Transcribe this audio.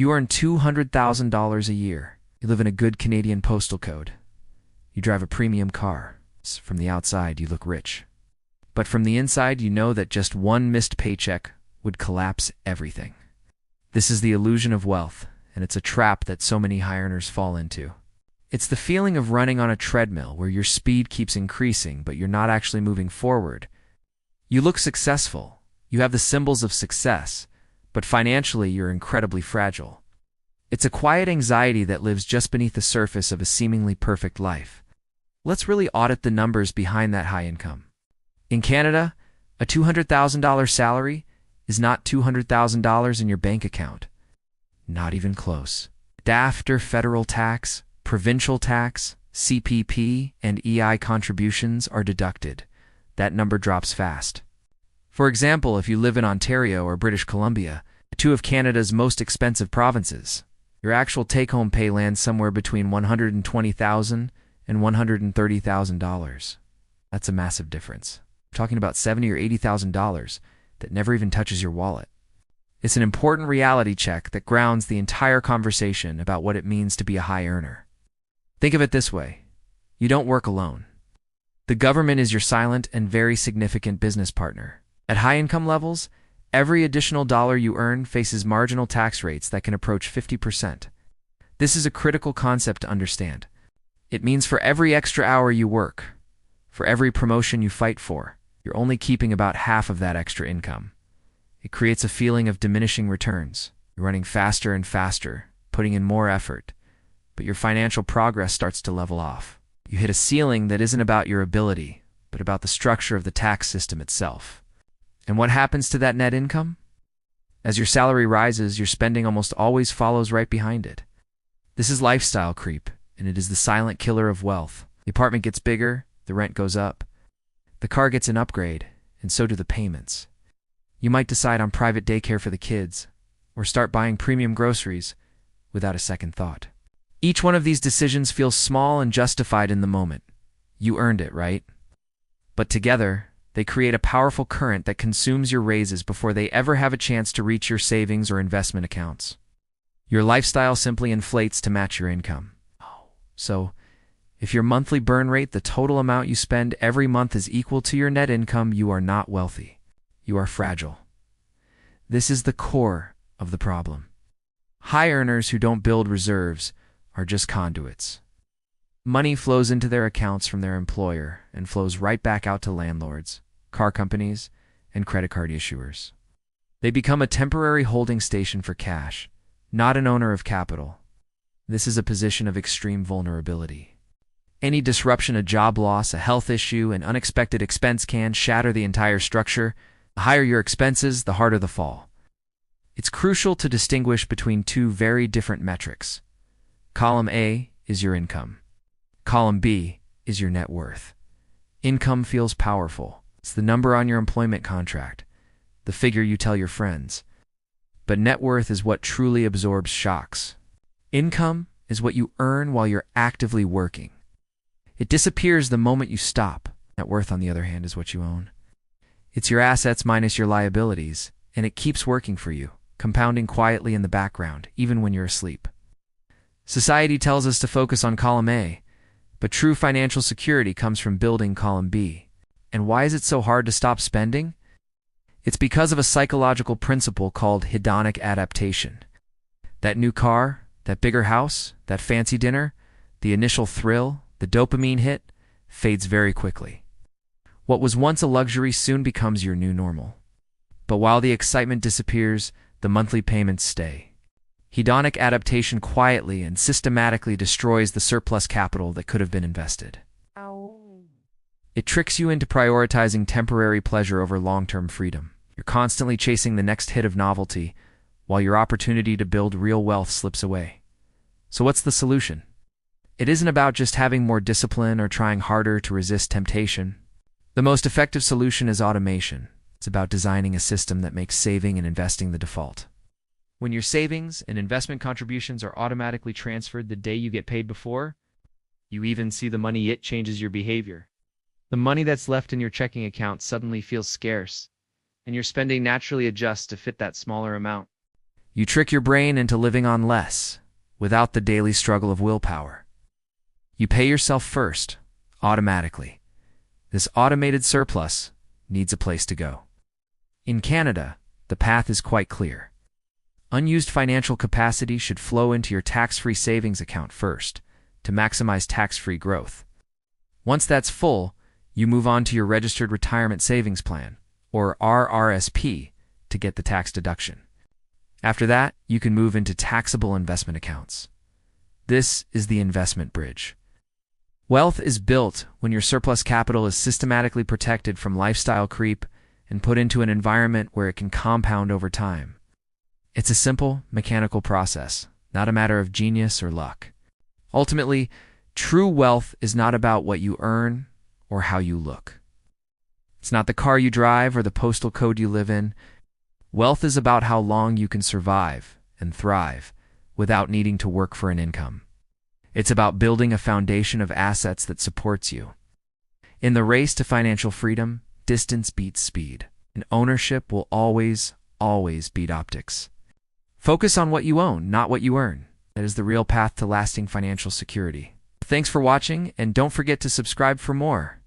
You earn $200,000 a year. You live in a good Canadian postal code. You drive a premium car. From the outside, you look rich. But from the inside, you know that just one missed paycheck would collapse everything. This is the illusion of wealth, and it's a trap that so many high earners fall into. It's the feeling of running on a treadmill where your speed keeps increasing, but you're not actually moving forward. You look successful. You have the symbols of success, but financially you're incredibly fragile. It's a quiet anxiety that lives just beneath the surface of a seemingly perfect life. Let's really audit the numbers behind that high income. In Canada, a $200,000 salary is not $200,000 in your bank account. Not even close. After federal tax, provincial tax, CPP, and EI contributions are deducted, that number drops fast. For example, if you live in Ontario or British Columbia, two of Canada's most expensive provinces, your actual take-home pay lands somewhere between $120,000 and $130,000. That's a massive difference. We're talking about $70,000 or $80,000 that never even touches your wallet. It's an important reality check that grounds the entire conversation about what it means to be a high earner. Think of it this way. You don't work alone. The government is your silent and very significant business partner. At high income levels, every additional dollar you earn faces marginal tax rates that can approach 50%. This is a critical concept to understand. It means for every extra hour you work, for every promotion you fight for, you're only keeping about half of that extra income. It creates a feeling of diminishing returns. You're running faster and faster, putting in more effort, but your financial progress starts to level off. You hit a ceiling that isn't about your ability, but about the structure of the tax system itself. And what happens to that net income? As your salary rises, your spending almost always follows right behind it. This is lifestyle creep, and it is the silent killer of wealth. The apartment gets bigger, the rent goes up. The car gets an upgrade, and so do the payments. You might decide on private daycare for the kids, or start buying premium groceries without a second thought. Each one of these decisions feels small and justified in the moment. You earned it, right? But together, they create a powerful current that consumes your raises before they ever have a chance to reach your savings or investment accounts. Your lifestyle simply inflates to match your income. So, if your monthly burn rate, the total amount you spend every month, is equal to your net income, you are not wealthy. You are fragile. This is the core of the problem. High earners who don't build reserves are just conduits. Money flows into their accounts from their employer and flows right back out to landlords, car companies, and credit card issuers. They become a temporary holding station for cash, not an owner of capital. This is a position of extreme vulnerability. Any disruption, a job loss, a health issue, an unexpected expense can shatter the entire structure. The higher your expenses, the harder the fall. It's crucial to distinguish between two very different metrics. Column A is your income. Column B is your net worth. Income feels powerful. It's the number on your employment contract, the figure you tell your friends. But net worth is what truly absorbs shocks. Income is what you earn while you're actively working. It disappears the moment you stop. Net worth, on the other hand, is what you own. It's your assets minus your liabilities, and it keeps working for you, compounding quietly in the background, even when you're asleep. Society tells us to focus on column A, but true financial security comes from building column B. And why is it so hard to stop spending? It's because of a psychological principle called hedonic adaptation. That new car, that bigger house, that fancy dinner, the initial thrill, the dopamine hit, fades very quickly. What was once a luxury soon becomes your new normal. But while the excitement disappears, the monthly payments stay. Hedonic adaptation quietly and systematically destroys the surplus capital that could have been invested. It tricks you into prioritizing temporary pleasure over long-term freedom. You're constantly chasing the next hit of novelty, while your opportunity to build real wealth slips away. So what's the solution? It isn't about just having more discipline or trying harder to resist temptation. The most effective solution is automation. It's about designing a system that makes saving and investing the default. When your savings and investment contributions are automatically transferred the day you get paid before, you even see the money, it changes your behavior. The money that's left in your checking account suddenly feels scarce, and your spending naturally adjusts to fit that smaller amount. You trick your brain into living on less, without the daily struggle of willpower. You pay yourself first, automatically. This automated surplus needs a place to go. In Canada, the path is quite clear. Unused financial capacity should flow into your tax-free savings account first, to maximize tax-free growth. Once that's full, you move on to your registered retirement savings plan, or RRSP, to get the tax deduction. After that, you can move into taxable investment accounts. This is the investment bridge. Wealth is built when your surplus capital is systematically protected from lifestyle creep and put into an environment where it can compound over time. It's a simple, mechanical process, not a matter of genius or luck. Ultimately, true wealth is not about what you earn or how you look. It's not the car you drive or the postal code you live in. Wealth is about how long you can survive and thrive without needing to work for an income. It's about building a foundation of assets that supports you. In the race to financial freedom, distance beats speed, and ownership will always beat optics. Focus on what you own, not what you earn. That is the real path to lasting financial security. Thanks for watching, and don't forget to subscribe for more.